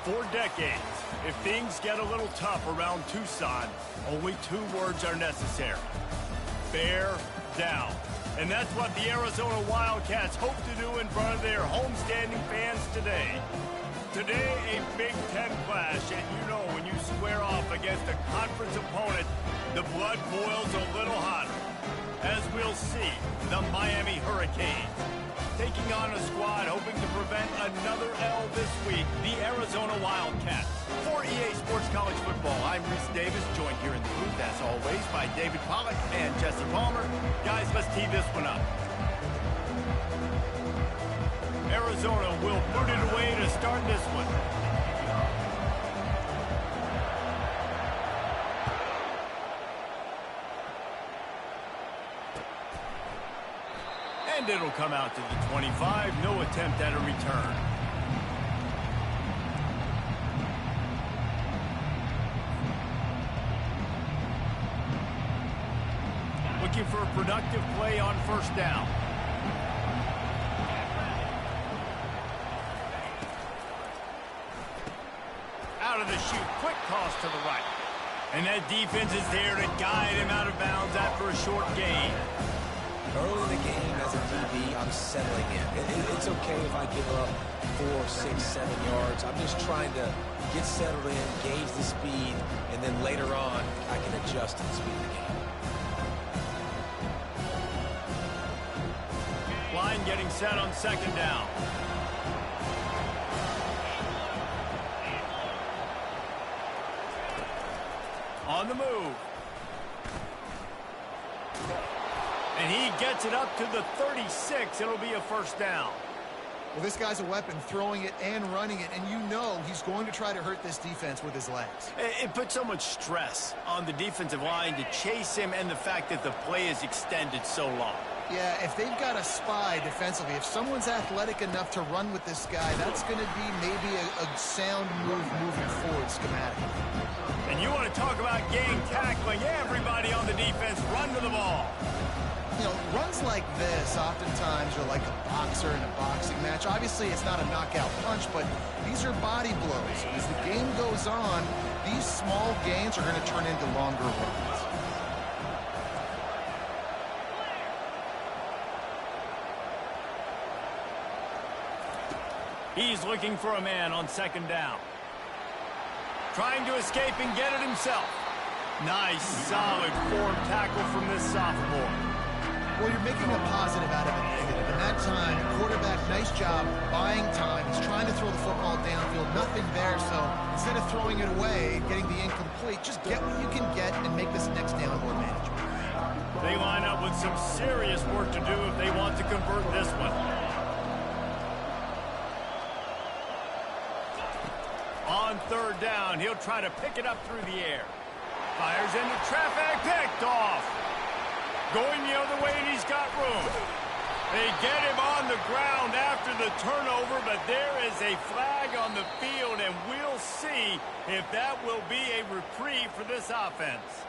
For decades, if things get a little tough around Tucson, only 2 words are necessary. Bear down. And that's what the Arizona Wildcats hope to do in front of their homestanding fans today. Today, a Big Ten clash, and you know when you square off against a conference opponent, the blood boils a little hotter. As we'll see, the Miami Hurricanes taking on a squad hoping to prevent another L this week, the Arizona Wildcats. For EA Sports College Football, I'm Reese Davis, joined here in the booth, as always, by David Pollack and Jesse Palmer. Guys, let's tee this one up. Arizona will put it away to start this one. And it'll come out to the 25. No attempt at a return. Looking for a productive play on first down. Out of the chute, quick toss to the right. And that defense is there to guide him out of bounds after a short gain. Early in the game, as a DB, I'm settling in. It's okay if I give up 4, 6, 7 yards. I'm just trying to get settled in, gauge the speed, and then later on, I can adjust to the speed of the game. Line getting set on second down. On the move. And he gets it up to the 36. It'll be a first down. Well, this guy's a weapon, throwing it and running it, and you know he's going to try to hurt this defense with his legs. It puts so much stress on the defensive line to chase him, and the fact that the play is extended so long. Yeah, if they've got a spy defensively, if someone's athletic enough to run with this guy, that's going to be maybe a sound move moving forward schematically. And you want to talk about game tackling, everybody on the defense run to the ball. You know, runs like this oftentimes are like a boxer in a boxing match. Obviously, it's not a knockout punch, but these are body blows. As the game goes on, these small gains are going to turn into longer runs. He's looking for a man on second down. Trying to escape and get it himself. Nice, solid form tackle from this sophomore. Well, you're making a positive out of a negative. And that time, quarterback, nice job buying time. He's trying to throw the football downfield. Nothing there, so instead of throwing it away, getting the incomplete, just get what you can get and make this next down more manageable. They line up with some serious work to do if they want to convert this one. On third down, he'll try to pick it up through the air. Fires into traffic, picked off. Going the other way, and he's got room. They get him on the ground after the turnover, but there is a flag on the field, and we'll see if that will be a reprieve for this offense.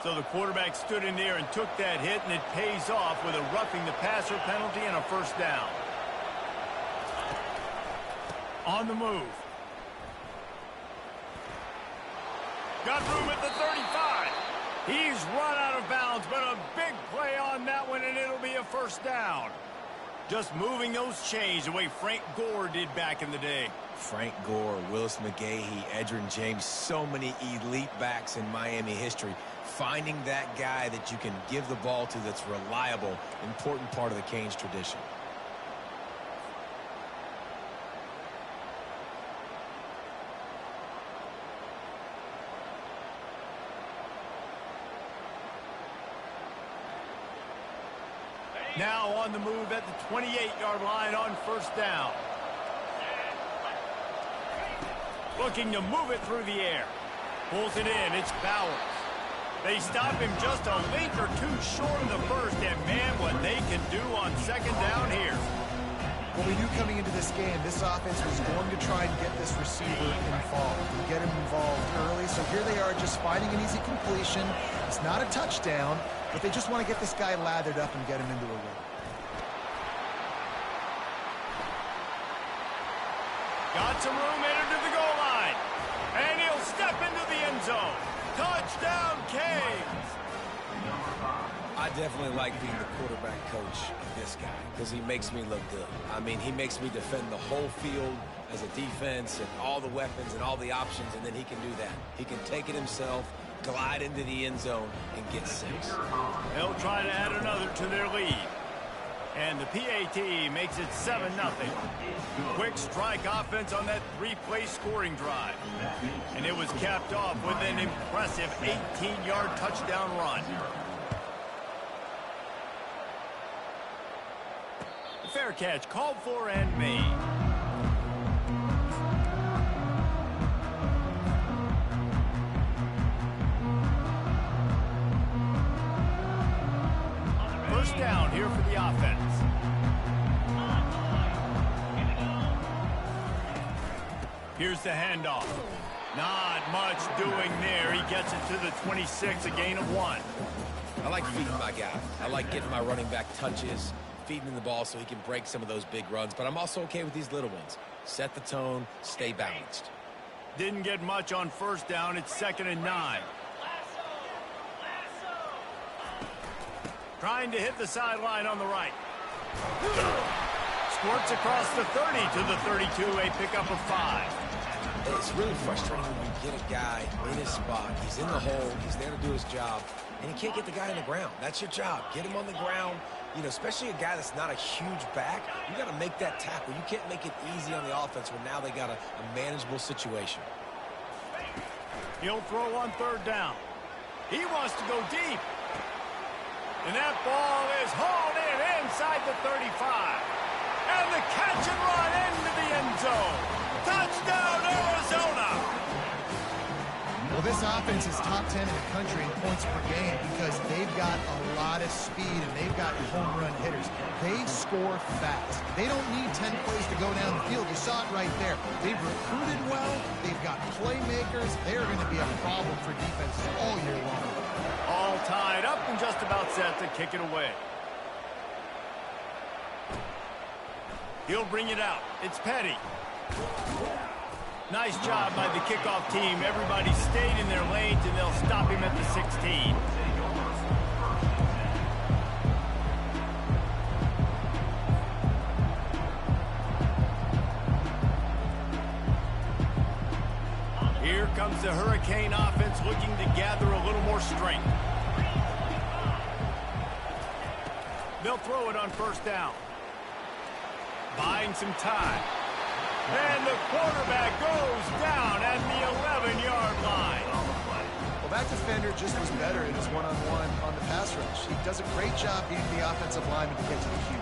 So the quarterback stood in there and took that hit, and it pays off with a roughing the passer penalty and a first down. On the move. Got room at the 35. He's run out of bounds, but a big play on that one, and it'll be a first down. Just moving those chains the way Frank Gore did back in the day. Frank Gore, Willis McGahee, Edgerrin James, so many elite backs in Miami history. Finding that guy that you can give the ball to that's reliable, important part of the Canes tradition. Now on the move at the 28-yard line on first down. Looking to move it through the air. Pulls it in. It's Bowers. They stop him just a length or two short of the first, and man, what they can do on second down here. Well, we knew coming into this game, this offense was going to try and get this receiver involved and get him involved early. So here they are just finding an easy completion. It's not a touchdown, but they just want to get this guy lathered up and get him into a rhythm. Got some room, entered to the goal line. And he'll step into the end zone. Touchdown, Canes! I definitely like being the quarterback coach of this guy because he makes me look good. I mean, he makes me defend the whole field as a defense and all the weapons and all the options, and then he can do that. He can take it himself, glide into the end zone, and get 6. They'll try to add another to their lead. And the PAT makes it 7-0. Quick strike offense on that 3-play scoring drive. And it was capped off with an impressive 18-yard touchdown run. Fair catch called for and made. First down here for the offense. Here's the handoff. Not much doing there. He gets it to the 26, a gain of 1. I like feeding my guy. I like getting my running back touches, feeding him the ball so he can break some of those big runs, but I'm also okay with these little ones. Set the tone, stay balanced. Didn't get much on first down. It's 2nd and 9. Trying to hit the sideline on the right. Squirts across the 30 to the 32, a pickup of 5. It's really frustrating when you get a guy in his spot. He's in the hole. He's there to do his job, and you can't get the guy on the ground. That's your job. Get him on the ground. You know, especially a guy that's not a huge back, you got to make that tackle. You can't make it easy on the offense when now they got a manageable situation. He'll throw on 3rd down. He wants to go deep. And that ball is hauled in inside the 35. And the catch and run into the end zone. Touchdown, Arizona! Well, this offense is top 10 in the country in points per game because they've got a lot of speed and they've got home run hitters. They score fast. They don't need 10 plays to go down the field. You saw it right there. They've recruited well. They've got playmakers. They're going to be a problem for defenses all year long. All tied up and just about set to kick it away. He'll bring it out. It's Petty. Nice job by the kickoff team. Everybody stayed in their lanes, and they'll stop him at the 16. Here comes the Hurricane offense looking to gather a little more strength. They'll throw it on first down. Buying some time. And the quarterback goes down at the 11-yard line. Well, that defender just was better in his one-on-one on the pass rush. He does a great job beating the offensive lineman to get to the QB.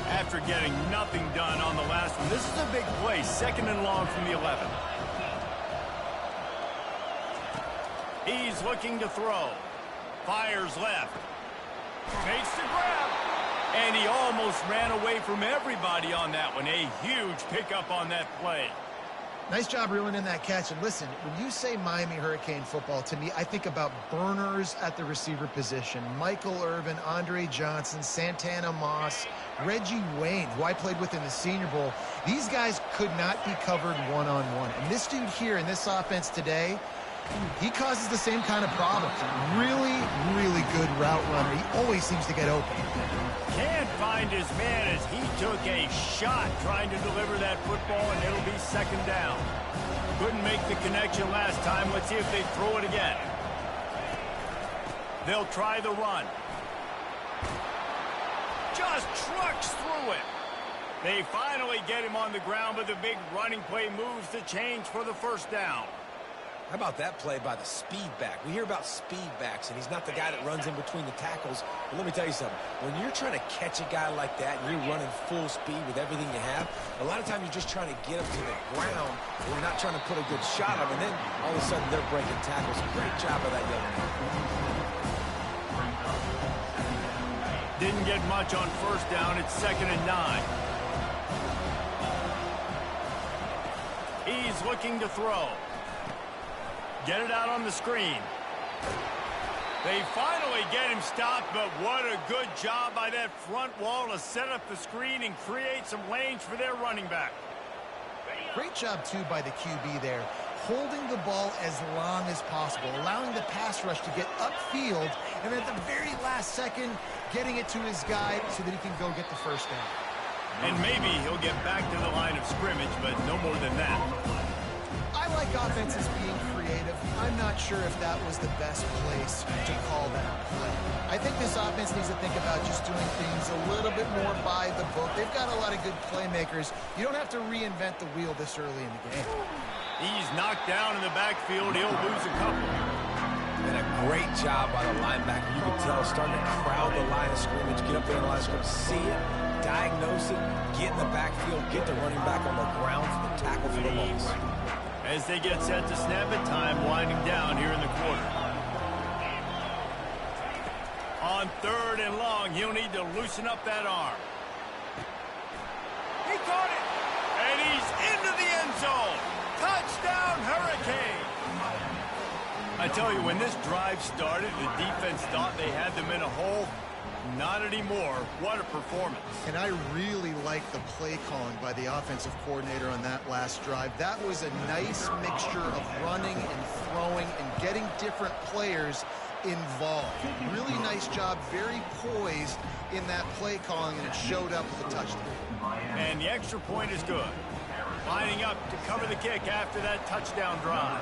After getting nothing done on the last one, this is a big play, 2nd and long from the 11. He's looking to throw. Fires left. Makes the grab. And he almost ran away from everybody on that one. A huge pickup on that play. Nice job reeling in that catch. And listen, when you say Miami Hurricane football, to me, I think about burners at the receiver position. Michael Irvin, Andre Johnson, Santana Moss, Reggie Wayne, who I played with in the Senior Bowl. These guys could not be covered one-on-one. And this dude here in this offense today, he causes the same kind of problems. Really, really good route runner. He always seems to get open. Can't find his man as he took a shot trying to deliver that football, and it'll be 2nd down. Couldn't make the connection last time. Let's see if they throw it again. They'll try the run. Just trucks through it. They finally get him on the ground, but the big running play moves the change for the first down. How about that play by the speed back? We hear about speed backs, and he's not the guy that runs in between the tackles. But let me tell you something. When you're trying to catch a guy like that and you're running full speed with everything you have, a lot of times you're just trying to get him to the ground, and you're not trying to put a good shot on him, and then all of a sudden they're breaking tackles. Great job by that young man. Didn't get much on first down. It's 2nd and 9. He's looking to throw. Get it out on the screen. They finally get him stopped, but what a good job by that front wall to set up the screen and create some lanes for their running back. Great job, too, by the QB there, holding the ball as long as possible, allowing the pass rush to get upfield, and at the very last second, getting it to his guy so that he can go get the first down. And maybe he'll get back to the line of scrimmage, but no more than that. I like offenses being creative. I'm not sure if that was the best place to call that play. I think this offense needs to think about just doing things a little bit more by the book. They've got a lot of good playmakers. You don't have to reinvent the wheel this early in the game. He's knocked down in the backfield. He'll lose a couple. And a great job by the linebacker. You can tell, starting to crowd the line of scrimmage, get up there in the line of scrimmage, see it, diagnose it, get in the backfield, get the running back on the ground for the tackle for the loss. As they get set to snap it, time winding down here in the quarter. On 3rd and long, he'll need to loosen up that arm. He caught it! And he's into the end zone! Touchdown, Hurricane! I tell you, when this drive started, the defense thought they had them in a hole. Not anymore. What a performance. And I really like the play calling by the offensive coordinator on that last drive. That was a nice mixture of running and throwing and getting different players involved. Really nice job, very poised in that play calling, and it showed up with a touchdown. And the extra point is good. Lining up to cover the kick after that touchdown drive.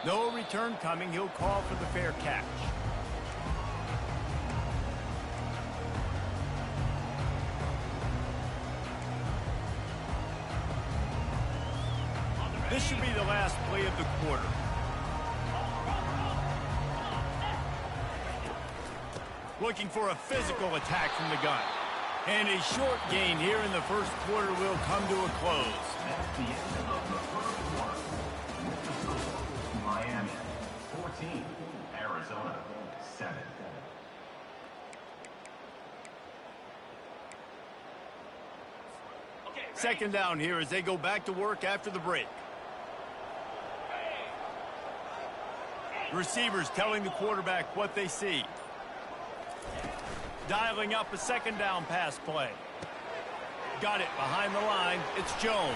No return coming. He'll call for the fair catch. This should be the last play of the quarter. Looking for a physical attack from the gun. And a short gain here in the first quarter will come to a close. That's the end of the first quarter. Miami 14, Arizona 7. Second down here as they go back to work after the break. Receivers telling the quarterback what they see. Dialing up a second down pass play. Got it behind the line. It's Jones.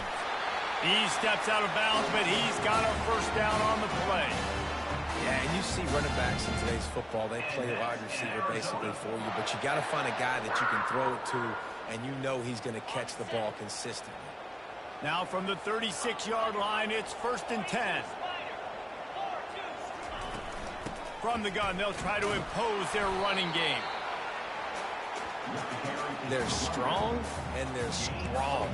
He steps out of bounds, but he's got a first down on the play. Yeah, and you see running backs in today's football, they play a wide receiver basically for you, but you got to find a guy that you can throw it to, and you know he's going to catch the ball consistently. Now from the 36-yard line, it's 1st and 10. From the gun, they'll try to impose their running game. They're strong, and they're strong.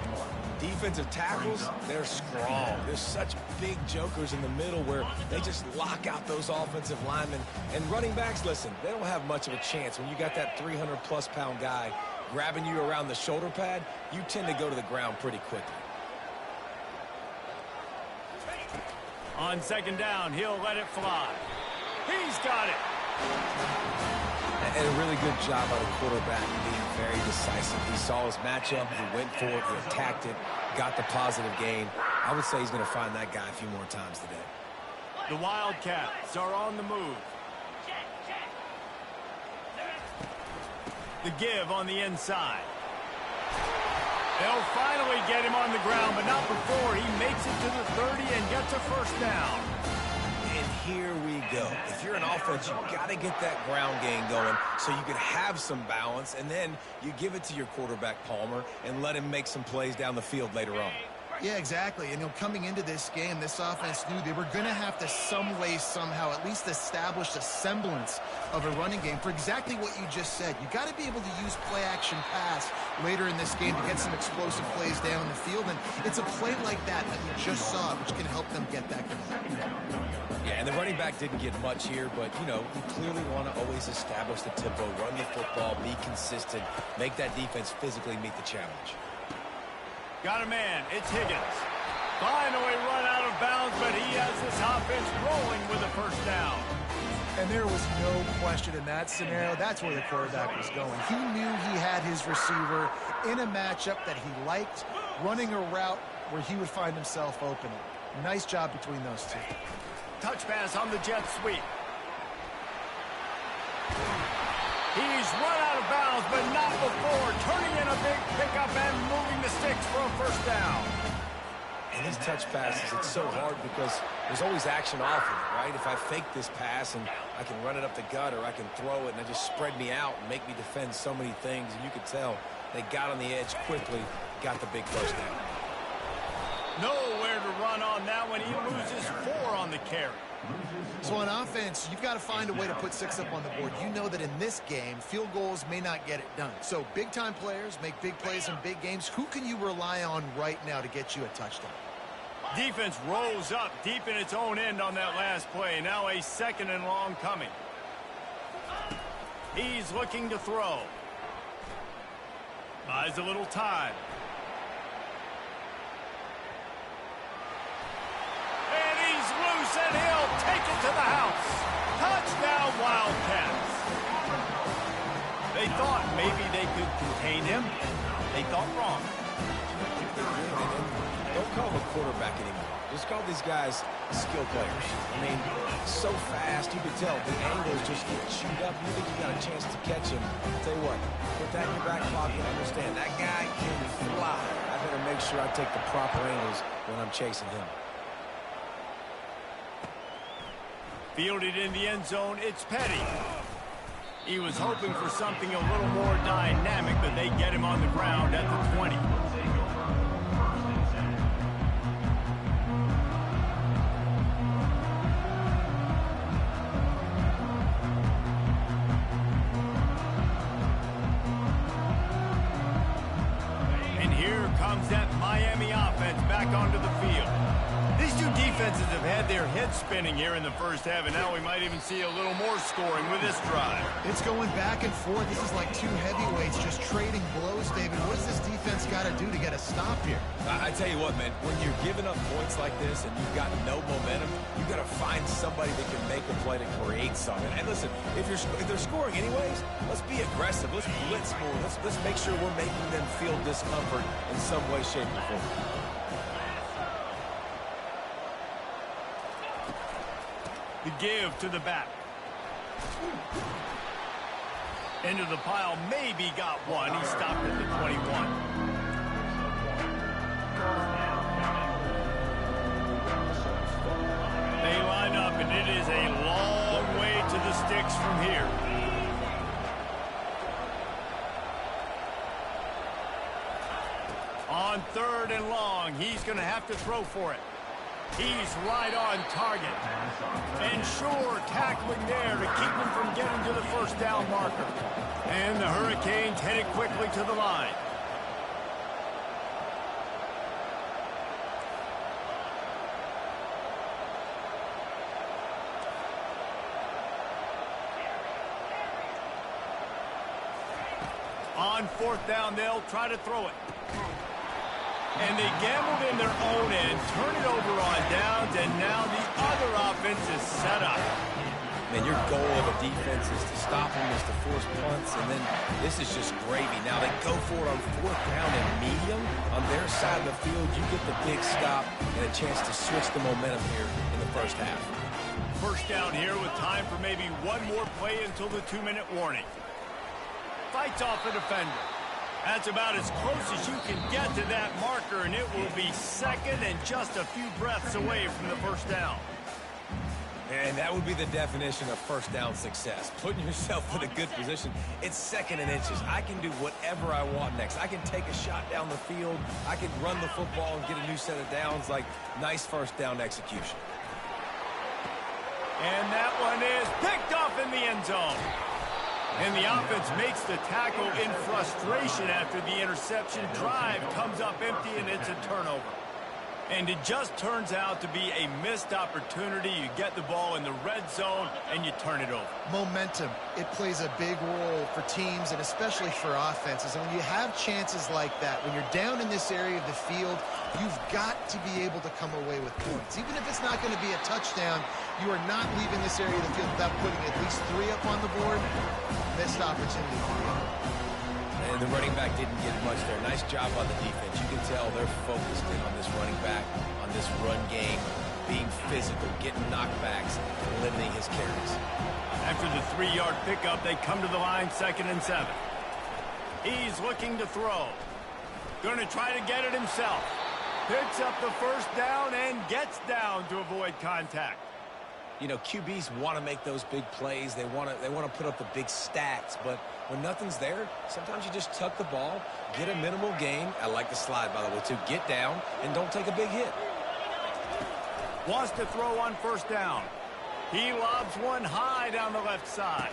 Defensive tackles, they're strong. There's such big jokers in the middle where they just lock out those offensive linemen. And running backs, listen, they don't have much of a chance. When you got that 300-plus pound guy grabbing you around the shoulder pad, you tend to go to the ground pretty quickly. On second down, he'll let it fly. He's got it. And a really good job by the quarterback being very decisive. He saw his matchup, he went for it, he attacked it, got the positive gain. I would say he's going to find that guy a few more times today. The Wildcats are on the move. The give on the inside. They'll finally get him on the ground, but not before he makes it to the 30 and gets a first down. And here we go. If you're an offense, you've got to get that ground game going so you can have some balance, and then you give it to your quarterback, Palmer, and let him make some plays down the field later on. Yeah, exactly. And coming into this game, this offense knew they were going to have to some way, somehow, at least establish a semblance of a running game for exactly what you just said. You got to be able to use play-action pass later in this game to get some explosive plays down the field. And it's a play like that we just saw, which can help them get that going. Yeah, and the running back didn't get much here, but, you clearly want to always establish the tempo, run the football, be consistent, make that defense physically meet the challenge. Got a man. It's Higgins. Finally run out of bounds, but he has this offense rolling with a first down. And there was no question in that scenario. That's where the quarterback was going. He knew he had his receiver in a matchup that he liked, running a route where he would find himself open. Nice job between those two. Touch pass on the jet sweep. He's run out of bounds, but not before. Turning in a big pickup and moving the sticks for a first down. And these touch passes, it's so hard because there's always action off of it, right? If I fake this pass and I can run it up the gut or I can throw it and it just spread me out and make me defend so many things. And you could tell they got on the edge quickly, got the big first down. Nowhere to run on that one. He loses 4 on the carry. So on offense, you've got to find a way to put 6 up on the board. You know that in this game, field goals may not get it done. So big-time players make big plays in big games. Who can you rely on right now to get you a touchdown? Defense rolls up deep in its own end on that last play. Now a second and long coming. He's looking to throw. Buys a little time. And he's loose, and he'll take it to the house. Touchdown, Wildcats. They thought maybe they could contain him. They thought wrong. Don't call him a quarterback anymore. Just call these guys skill players. I mean, so fast, you can tell the angles just get chewed up. You think you got a chance to catch him. I'll tell you what, put that in your back pocket. Understand, that guy can fly. I better make sure I take the proper angles when I'm chasing him. Fielded in the end zone, it's Petty. He was hoping for something a little more dynamic, but they get him on the ground at the 20. And here comes that Miami offense back onto the field. These two defenses have had their heads spinning here in the first half, and now we might even see a little more scoring with this drive. It's going back and forth. This is like two heavyweights just trading blows, David. What does this defense got to do to get a stop here? I tell you what, man, when you're giving up points like this and you've got no momentum, you got to find somebody that can make a play to create something. And listen, if they're scoring anyways, let's be aggressive. Let's blitz more. Let's make sure we're making them feel discomfort in some way, shape, or form. The give to the back. Into the pile, maybe got one. He stopped at the 21. They line up, and it is a long way to the sticks from here. On 3rd and long, he's going to have to throw for it. He's right on target. And sure, tackling there to keep him from getting to the first down marker. And the Hurricanes headed quickly to the line. On 4th down, they'll try to throw it. And they gambled in their own end, turn it over on downs, and now the other offense is set up. Man, your goal of a defense is to stop them, is to force punts, and then this is just gravy. Now they go for it on 4th down and medium. On their side of the field, you get the big stop and a chance to switch the momentum here in the first half. First down here with time for maybe one more play until the 2-minute warning. Fights off a defender. That's about as close as you can get to that marker, and it will be second and just a few breaths away from the first down. And that would be the definition of first down success. Putting yourself in a good position. It's second and inches. I can do whatever I want next. I can take a shot down the field. I can run the football and get a new set of downs. Like, nice first down execution. And that one is picked off in the end zone. And the offense makes the tackle in frustration after the interception. Drive comes up empty, and it's a turnover. And it just turns out to be a missed opportunity. You get the ball in the red zone, and you turn it over. Momentum, it plays a big role for teams and especially for offenses. And when you have chances like that, when you're down in this area of the field, you've got to be able to come away with points. Even if it's not going to be a touchdown, you are not leaving this area of the field without putting at least 3 up on the board. Missed opportunity. And the running back didn't get much there. Nice job on the defense. You can tell they're focused in on this running back, on this run game, being physical, getting knockbacks, and limiting his carries. After the 3-yard pickup, they come to the line, 2nd and 7. He's looking to throw. Going to try to get it himself. Picks up the first down and gets down to avoid contact. You know, QBs want to make those big plays. They want to put up the big stats, but when nothing's there, sometimes you just tuck the ball, get a minimal gain. I like the slide, by the way, too. Get down and don't take a big hit. Wants to throw on first down. He lobs one high down the left side.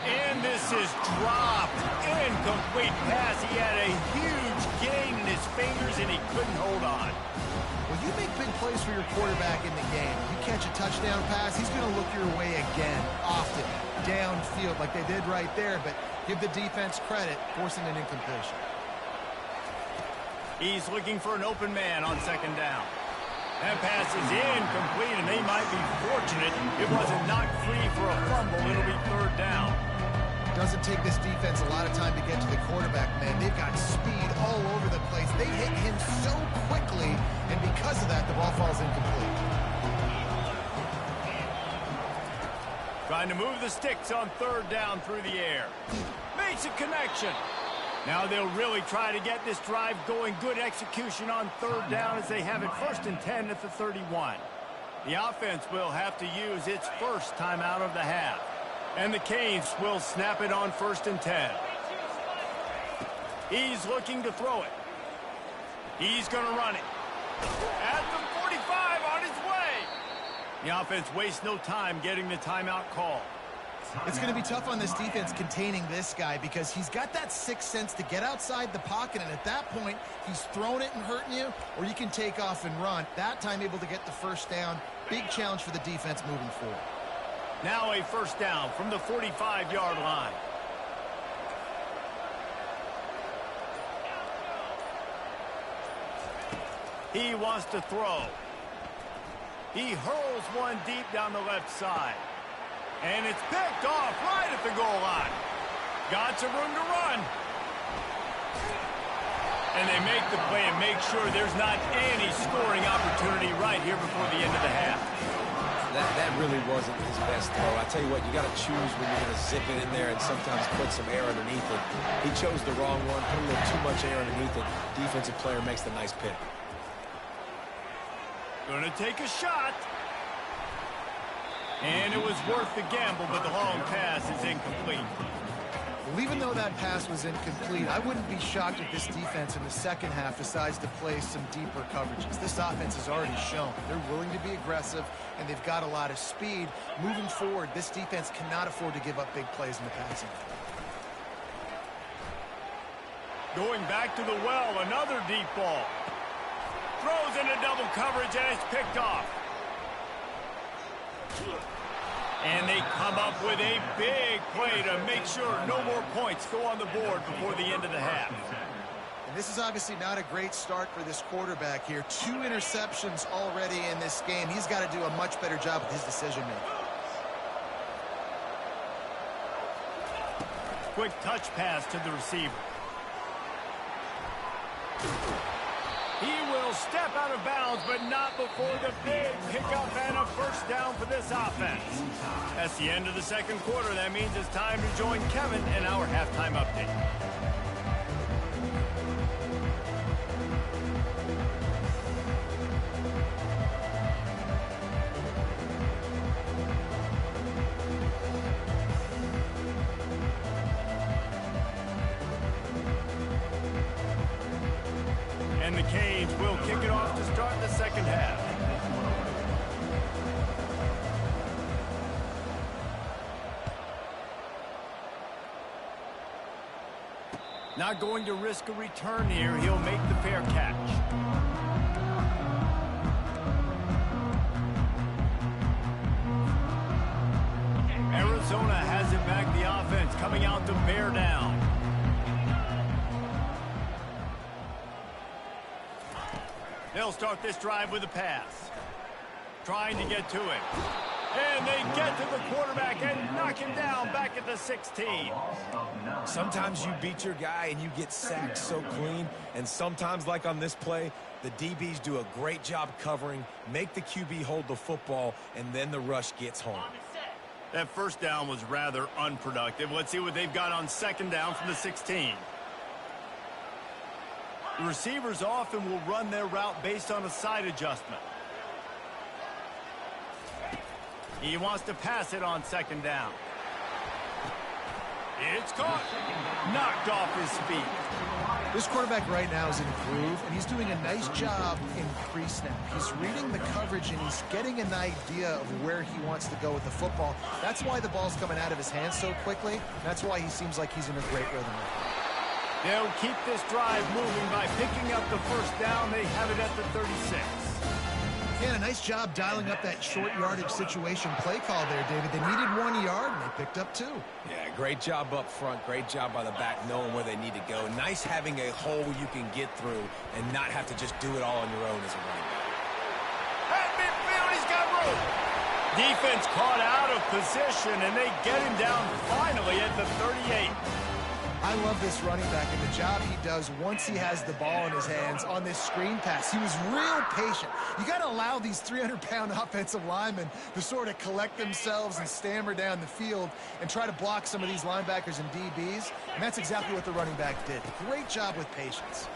And this is dropped. Incomplete pass. He had a huge gain in his fingers, and he couldn't hold on. Well, you make big plays for your quarterback in the game. You catch a touchdown pass, he's going to look your way again, often, downfield like they did right there, but give the defense credit, forcing an incompletion. He's looking for an open man on 2nd down. That pass is incomplete, and they might be fortunate it wasn't knocked free for a fumble. It'll be 3rd down. Doesn't take this defense a lot of time to get to the quarterback, man. They've got speed all over the place. They hit him so quickly, and because of that, the ball falls incomplete. Trying to move the sticks on 3rd down through the air. Makes a connection. Now they'll really try to get this drive going. Good execution on 3rd down as they have it 1st and 10 at the 31. The offense will have to use its first timeout of the half. And the Canes will snap it on 1st and 10. He's looking to throw it. He's going to run it. At the 45, on his way. The offense wastes no time getting the timeout call. It's going to be tough on this defense containing this guy because he's got that sixth sense to get outside the pocket, and at that point, he's throwing it and hurting you, or you can take off and run. That time able to get the first down. Big challenge for the defense moving forward. Now a first down from the 45-yard line. He wants to throw. He hurls one deep down the left side. And it's picked off right at the goal line. Got some room to run. And they make the play and make sure there's not any scoring opportunity right here before the end of the half. That really wasn't his best throw. I tell you what, you got to choose when you're going to zip it in there and sometimes put some air underneath it. He chose the wrong one, put a little too much air underneath it. Defensive player makes the nice pick. Gonna take a shot. And it was worth the gamble, but the long pass is incomplete. Well, even though that pass was incomplete, I wouldn't be shocked if this defense in the second half decides to play some deeper coverages. This offense has already shown they're willing to be aggressive, and they've got a lot of speed. Moving forward, this defense cannot afford to give up big plays in the passing. Going back to the well, another deep ball. Throws into double coverage, and it's picked off. And they come up with a big play to make sure no more points go on the board before the end of the half. And this is obviously not a great start for this quarterback here. 2 interceptions already in this game. He's got to do a much better job with his decision-making. Quick touch pass to the receiver. He will step out of bounds, but not before the big pickup and a first down for this offense. That's the end of the second quarter. That means it's time to join Kevin in our halftime update. the Canes will kick it off to start the second half. Not going to risk a return here. He'll make the fair catch. Arizona has it back, the offense coming out to bear down. They'll start this drive with a pass. Trying to get to it. And they get to the quarterback and knock him down back at the 16. Sometimes you beat your guy and you get sacked so clean, and sometimes, like on this play, the DBs do a great job covering, make the QB hold the football, and then the rush gets home. That first down was rather unproductive. Let's see what they've got on second down from the 16. The receivers often will run their route based on a side adjustment. He wants to pass it on second down. It's caught. Knocked off his feet. This quarterback right now is in a groove, and he's doing a nice job in pre-snap. He's reading the coverage, and he's getting an idea of where he wants to go with the football. That's why the ball's coming out of his hands so quickly. That's why he seems like he's in a great rhythm. They'll keep this drive moving by picking up the first down. They have it at the 36. Yeah, a nice job dialing up that short yardage situation play call there, David. They needed 1 yard, and they picked up 2. Yeah, great job up front. Great job by the back knowing where they need to go. Nice having a hole you can get through and not have to just do it all on your own as a running back. At midfield, he's got room. Defense caught out of position, and they get him down finally at the 38. I love this running back and the job he does once he has the ball in his hands on this screen pass. He was real patient. You got to allow these 300-pound offensive linemen to sort of collect themselves and stammer down the field and try to block some of these linebackers and DBs, and that's exactly what the running back did. Great job with patience.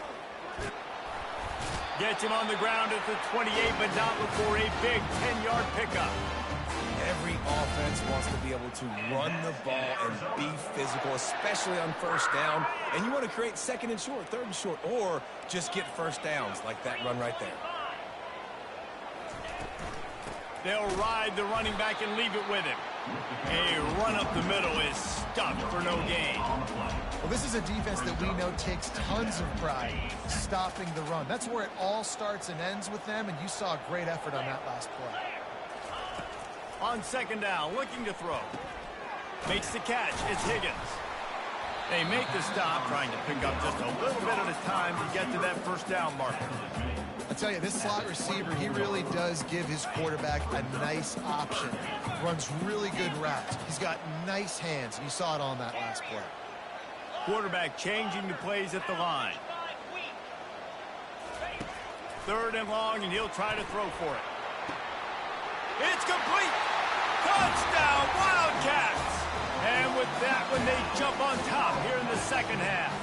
Gets him on the ground at the 28, but not before a big 10-yard pickup. Every offense wants to be able to run the ball and be physical, especially on first down. And you want to create second and short, third and short, or just get first downs like that run right there. They'll ride the running back and leave it with him. A run up the middle is stuffed for no gain. Well, this is a defense that we know takes tons of pride stopping the run. That's where it all starts and ends with them, and you saw a great effort on that last play. On second down, looking to throw. Makes the catch. It's Higgins. They make the stop, trying to pick up just a little bit at a time to get to that first down marker. I tell you, this slot receiver, he really does give his quarterback a nice option. Runs really good routes. He's got nice hands, and you saw it on that last play. Quarterback changing the plays at the line. Third and long, and he'll try to throw for it. It's complete. Touchdown, Wildcats. And with that one, they jump on top here in the second half.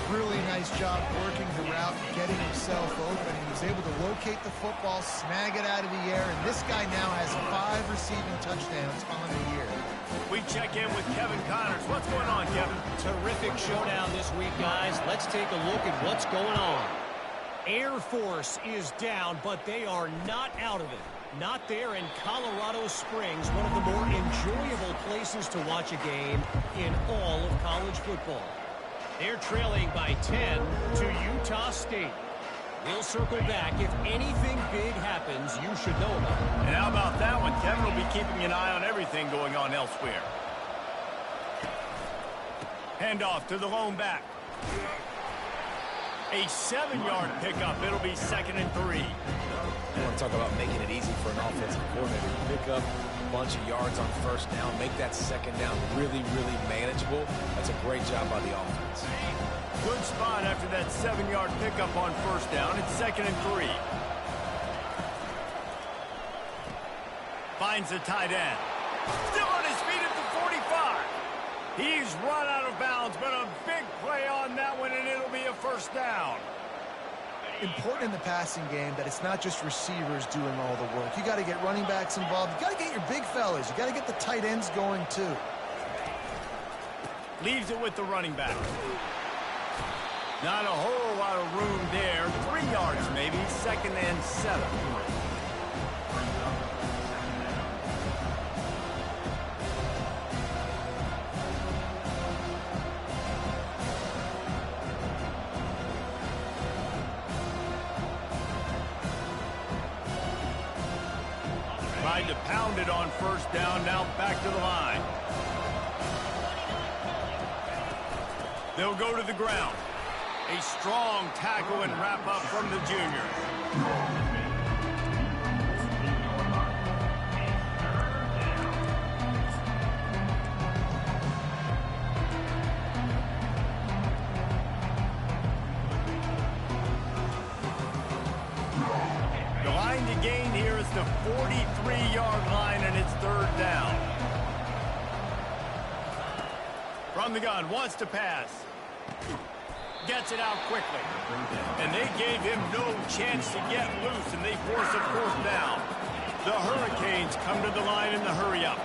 Really nice job working the route, getting himself open. He was able to locate the football, snag it out of the air, and this guy now has 5 receiving touchdowns on the year. We check in with Kevin Connors. What's going on, Kevin? Terrific showdown this week, guys. Let's take a look at what's going on. Air Force is down, but they are not out of it. Not there in Colorado Springs, one of the more enjoyable places to watch a game in all of college football. They're trailing by 10 to Utah State. We'll circle back. If anything big happens, you should know about it. And how about that one? Kevin will be keeping an eye on everything going on elsewhere. Handoff to the lone back. A 7-yard pickup. It'll be 2nd and 3. You want to talk about making it easy for an offensive coordinator. You pick up a bunch of yards on first down, make that second down really, really manageable. That's a great job by the offense. Good spot after that 7-yard pickup on first down. It's 2nd and 3. Finds the tight end. Still on his feet at the 45. He's run out of bounds, but a big play on that one, and it'll be a first down. Important in the passing game that it's not just receivers doing all the work. You got to get running backs involved. You got to get your big fellas. You got to get the tight ends going too. Leaves it with the running back. Not a whole lot of room there. 3 yards maybe, 2nd and 7. Tried to pound it on 1st down, now back to the line. They'll go to the ground. A strong tackle and wrap up from the junior. The line to gain here is the 43-yard line, and it's 3rd down. From the gun, wants to pass. Gets it out quickly. And they gave him no chance to get loose, and they force a 4th down. The Hurricanes come to the line in the hurry-up.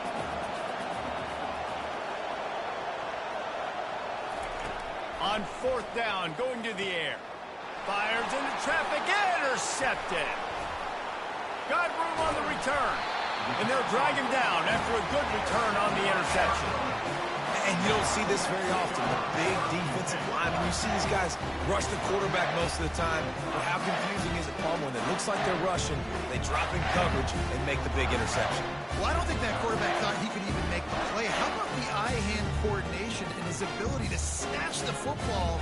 On 4th down, going to the air. Fires into traffic, intercepted. Got room on the return. And they'll drag him down after a good return on the interception. And you don't see this very often. The big defensive line. You see these guys rush the quarterback most of the time. But how confusing is it, Paul, when it looks like they're rushing, they drop in coverage and make the big interception? Well, I don't think that quarterback thought he could even make the play. How about the eye-hand coordination and his ability to snatch the football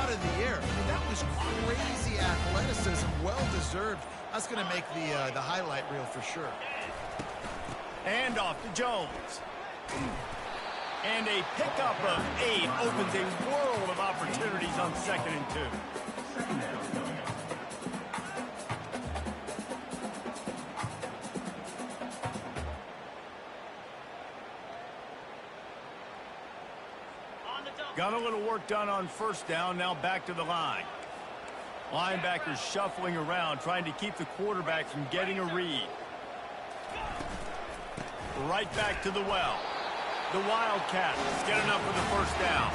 out of the air? I mean, that was crazy athleticism, well-deserved. That's going to make the highlight reel for sure. And off to Jones. And a pickup of 8 opens a world of opportunities on 2nd and 2. Got a little work done on 1st down, now back to the line. Linebackers shuffling around, trying to keep the quarterback from getting a read. Right back to the well. The Wildcats get enough for the 1st down.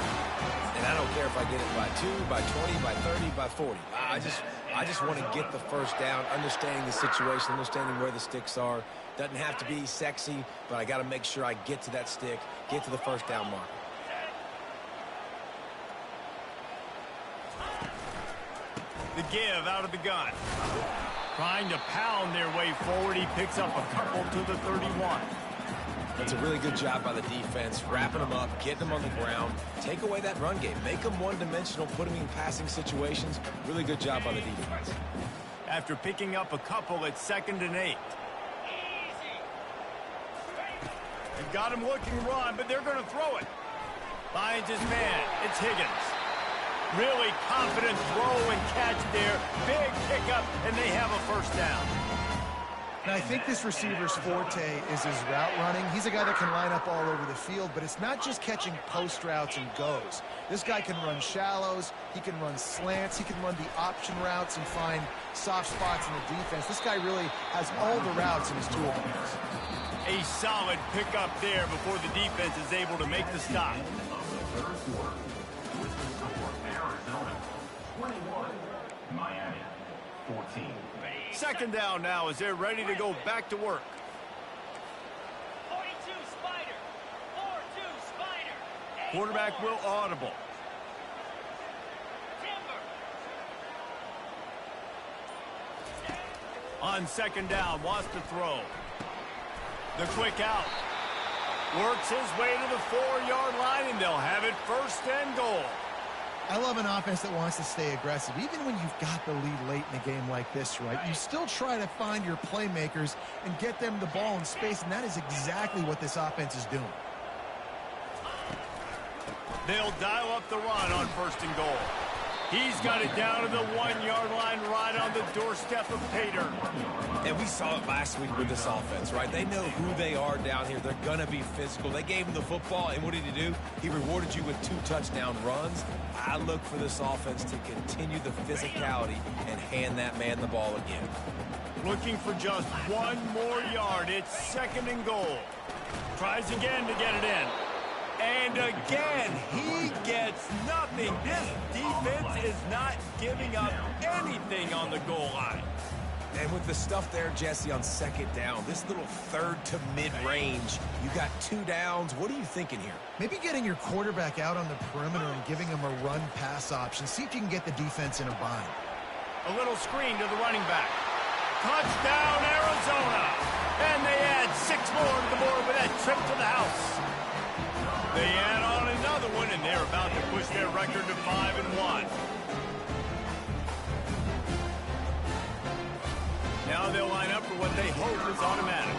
And I don't care if I get it by 2, by 20, by 30, by 40. I just want to get the 1st down, understanding the situation, understanding where the sticks are. Doesn't have to be sexy, but I got to make sure I get to that stick, get to the 1st down mark. The give out of the gun. Trying to pound their way forward. He picks up a couple to the 31. That's a really good job by the defense, wrapping them up, getting them on the ground. Take away that run game. Make them one-dimensional, put them in passing situations. Really good job by the defense. After picking up a couple, it's 2nd and 8. They've got him looking run, but they're going to throw it. Finds his man. It's Higgins. Really confident throw and catch there. Big pickup, and they have a 1st down. And I think this receiver's forte is his route running. He's a guy that can line up all over the field, but it's not just catching post routes and goes. This guy can run shallows, he can run slants, he can run the option routes and find soft spots in the defense. This guy really has all the routes in his toolbox. A solid pickup there before the defense is able to make the stop. Arizona 21, Miami 14. 2nd down now as they're ready to go back to work. 42 Spider. 4-2 Spider. Quarterback will audible. On 2nd down, wants to throw. The quick out. Works his way to the 4-yard line, and they'll have it 1st and goal. I love an offense that wants to stay aggressive. Even when you've got the lead late in a game like this, right, you still try to find your playmakers and get them the ball in space, and that is exactly what this offense is doing. They'll dial up the run on 1st and goal. He's got it down to the 1-yard line right on the doorstep of Pater. And we saw it last week with this offense, right? They know who they are down here. They're going to be physical. They gave him the football, and what did he do? He rewarded you with 2 touchdown runs. I look for this offense to continue the physicality and hand that man the ball again. Looking for just 1 more yard. It's 2nd and goal. Tries again to get it in. And again, he gets nothing. This defense is not giving up anything on the goal line. And with the stuff there, Jesse, on second down, this little third to mid-range, you got 2 downs. What are you thinking here? Maybe getting your quarterback out on the perimeter and giving him a run-pass option. See if you can get the defense in a bind. A little screen to the running back. Touchdown, Arizona. And they add 6 more to the board with that trip to the house. They add on another one, and they're about to push their record to 5-1. Now they'll line up for what they hope is automatic.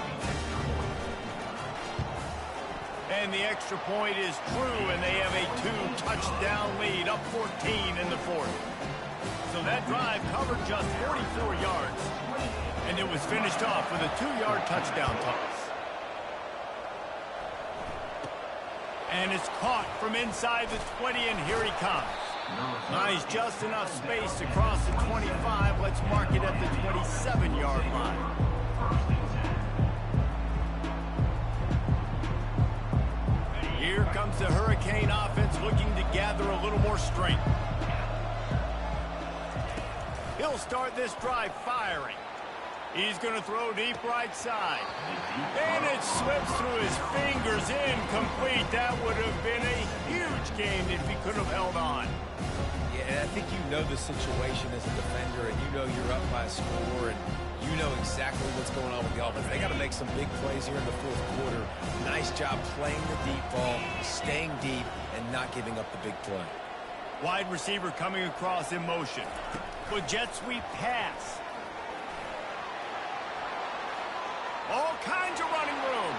And the extra point is true, and they have a 2-touchdown lead, up 14 in the fourth. So that drive covered just 44 yards, and it was finished off with a 2-yard touchdown toss. And it's caught from inside the 20, and here he comes. Nice, just enough space to cross the 25. Let's mark it at the 27-yard line. Here comes the Hurricane offense looking to gather a little more strength. He'll start this drive firing. He's going to throw deep right side. And it slips through his fingers, incomplete. That would have been a huge game if he could have held on. Yeah, I think you know the situation as a defender, and you know you're up by a score, and you know exactly what's going on with the offense. They got to make some big plays here in the fourth quarter. Nice job playing the deep ball, staying deep, and not giving up the big play. Wide receiver coming across in motion. With jet sweep pass. All kinds of running room.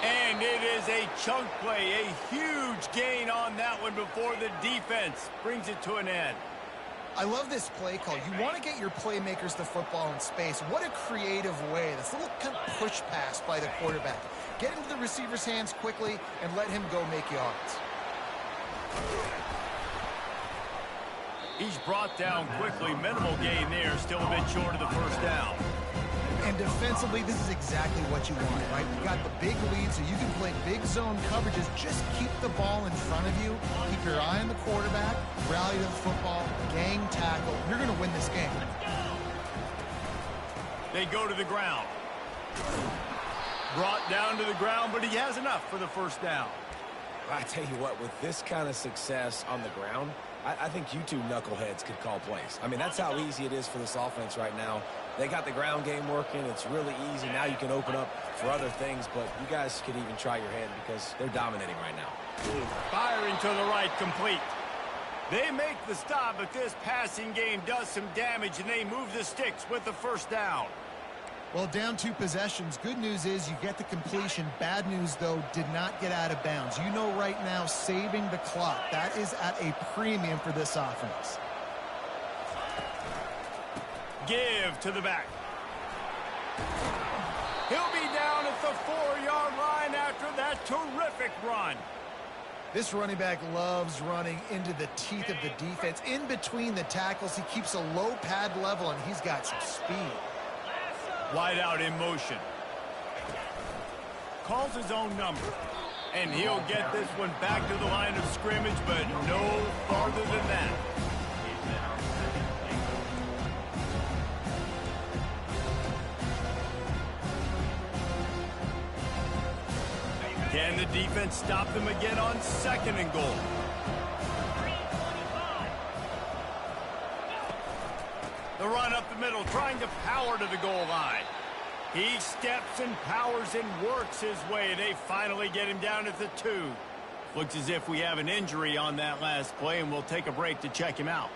And it is a chunk play, a huge gain on that one before the defense brings it to an end. I love this play call. You want to get your playmakers the football in space. What a creative way. This little kind of push pass by the quarterback. Get into the receiver's hands quickly and let him go make yards. He's brought down quickly. Minimal gain there. Still a bit short of the first down. And defensively, this is exactly what you want, right? You got the big lead, so you can play big zone coverages. Just keep the ball in front of you. Keep your eye on the quarterback. Rally to the football. Gang tackle. You're going to win this game. They go to the ground. Brought down to the ground, but he has enough for the first down. I tell you what, with this kind of success on the ground, I think you two knuckleheads could call plays. I mean, that's how easy it is for this offense right now. They got the ground game working. It's really easy. Now you can open up for other things, but you guys could even try your hand because they're dominating right now. Firing to the right, complete. They make the stop, but this passing game does some damage, and they move the sticks with the first down. Well, down 2 possessions. Good news is you get the completion. Bad news, though, did not get out of bounds. You know right now, saving the clock. That is at a premium for this offense. Give to the back. He'll be down at the 4-yard line after that terrific run. This running back loves running into the teeth of the defense. In between the tackles, he keeps a low pad level, and he's got some speed. Wide out in motion. Calls his own number. And he'll get this one back to the line of scrimmage, but no farther than that. Can the defense stop them again on 2nd and goal? The run up the middle, trying to power to the goal line. He steps and powers and works his way. They finally get him down at the 2. Looks as if we have an injury on that last play, and we'll take a break to check him out.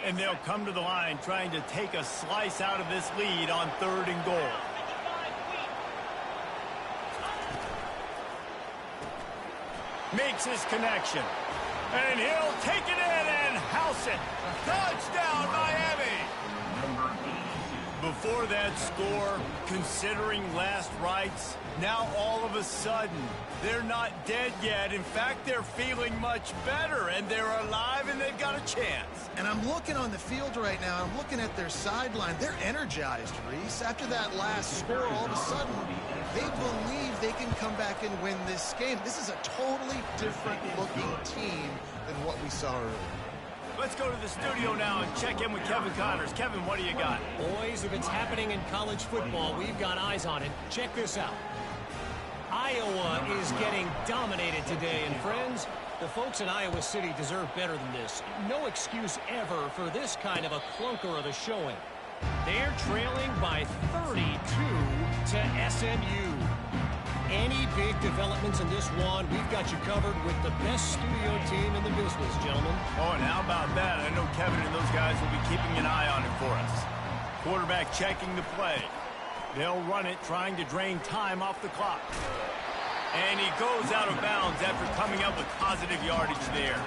And they'll come to the line trying to take a slice out of this lead on 3rd and goal. Makes his connection. And he'll take it in and house it. Touchdown, Miami. Before that score, considering last rites, now all of a sudden, they're not dead yet. In fact, they're feeling much better, and they're alive, and they've got a chance. And I'm looking on the field right now. I'm looking at their sideline. They're energized, Reese. After that last score, all of a sudden, they believe they can come back and win this game. This is a totally different-looking team than what we saw earlier. Let's go to the studio now and check in with Kevin Connors. Kevin, what do you got? Boys, if it's happening in college football, we've got eyes on it. Check this out. Iowa is getting dominated today, and friends, the folks in Iowa City deserve better than this. No excuse ever for this kind of a clunker of a showing. They're trailing by 32 to SMU. Any big developments in this one, we've got you covered with the best studio team in the business, gentlemen. Oh, and how about that? I know Kevin and those guys will be keeping an eye on it for us. Quarterback checking the play. They'll run it, trying to drain time off the clock. And he goes out of bounds after coming up with positive yardage there.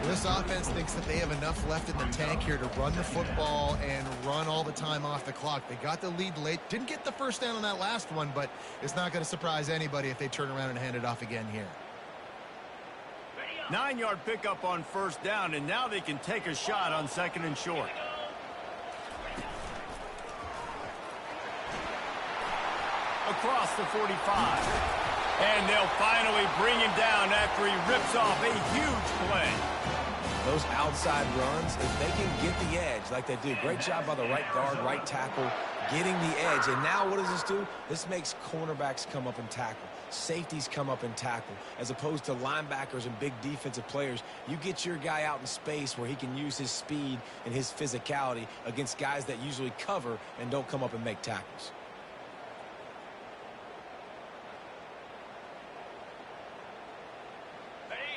This offense thinks that they have enough left in the tank here to run the football and run all the time off the clock. They got the lead late. Didn't get the first down on that last one, but it's not going to surprise anybody if they turn around and hand it off again here. 9-yard pickup on first down, and now they can take a shot on second and short. Across the 45. And they'll finally bring him down after he rips off a huge play. Those outside runs, if they can get the edge like they do, great job by the right guard, right tackle, getting the edge. And now what does this do? This makes cornerbacks come up and tackle. Safeties come up and tackle. As opposed to linebackers and big defensive players, you get your guy out in space where he can use his speed and his physicality against guys that usually cover and don't come up and make tackles.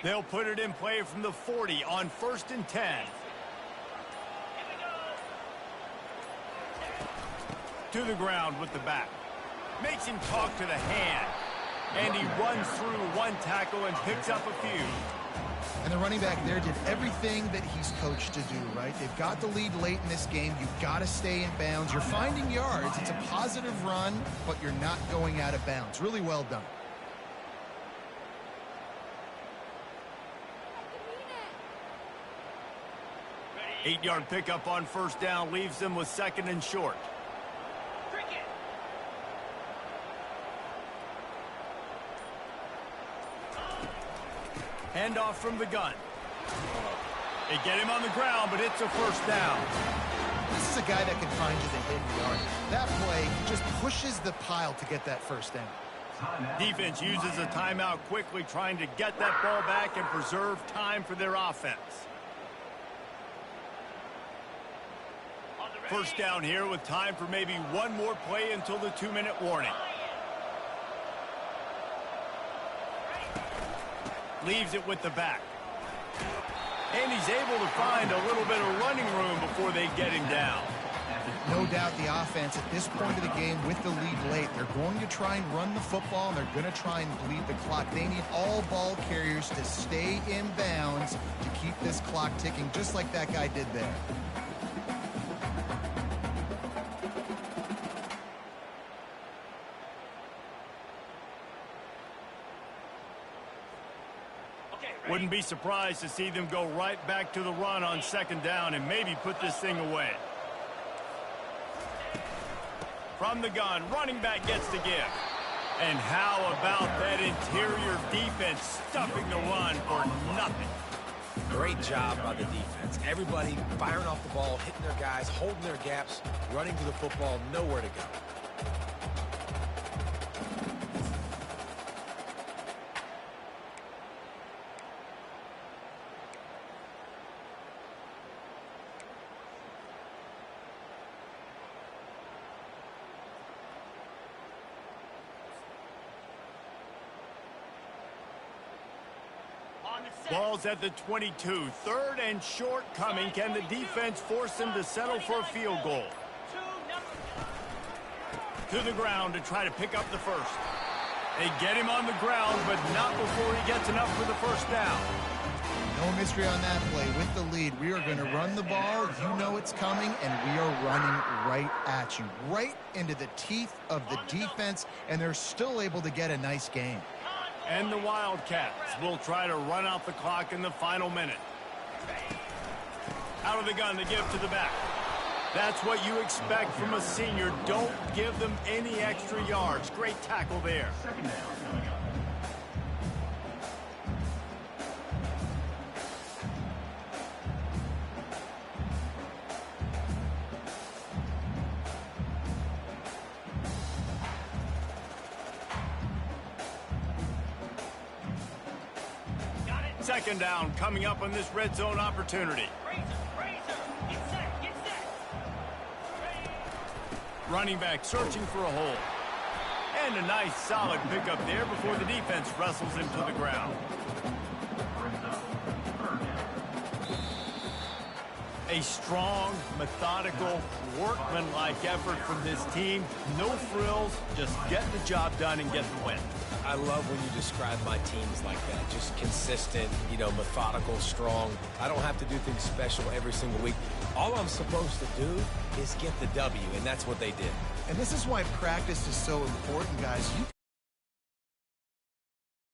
They'll put it in play from the 40 on 1st and 10. To the ground with the back. Makes him talk to the hand. And he runs through one tackle and picks up a few. And the running back there did everything that he's coached to do, right? They've got the lead late in this game. You've got to stay in bounds. You're finding yards. It's a positive run, but you're not going out of bounds. Really well done. Eight-yard pickup on first down leaves them with second and short. Handoff from the gun. They get him on the ground, but it's a first down. This is a guy that can find you the hidden yard. That play just pushes the pile to get that first down. Defense uses a timeout quickly, trying to get that ball back and preserve time for their offense. First down here with time for maybe one more play until the 2-minute warning. Leaves it with the back. And he's able to find a little bit of running room before they get him down. No doubt the offense at this point of the game with the lead late, they're going to try and run the football, and they're going to try and bleed the clock. They need all ball carriers to stay in bounds to keep this clock ticking, just like that guy did there. Wouldn't be surprised to see them go right back to the run on second down and maybe put this thing away. From the gun, running back gets the give. And how about that interior defense stuffing the run for nothing? Great job by the defense. Everybody firing off the ball, hitting their guys, holding their gaps, running to the football, nowhere to go. Ball's at the 22. 3rd and short coming. Can the defense force them to settle for a field goal? To the ground to try to pick up the first. They get him on the ground, but not before he gets enough for the first down. No mystery on that play. With the lead, we are going to run the ball. You know it's coming, and we are running right at you, right into the teeth of the defense, and they're still able to get a nice game. And the Wildcats will try to run out the clock in the final minute. Out of the gun to give to the back. That's what you expect from a senior. Don't give them any extra yards. Great tackle there. Second down coming up. Second down coming up on this red zone opportunity. Running back searching for a hole. And a nice solid pickup there before the defense wrestles him to the ground. A strong, methodical, workmanlike effort from this team. No frills, just get the job done and get the win. I love when you describe my teams like that. Just consistent, methodical, strong. I don't have to do things special every single week. All I'm supposed to do is get the W, and that's what they did. And this is why practice is so important, guys.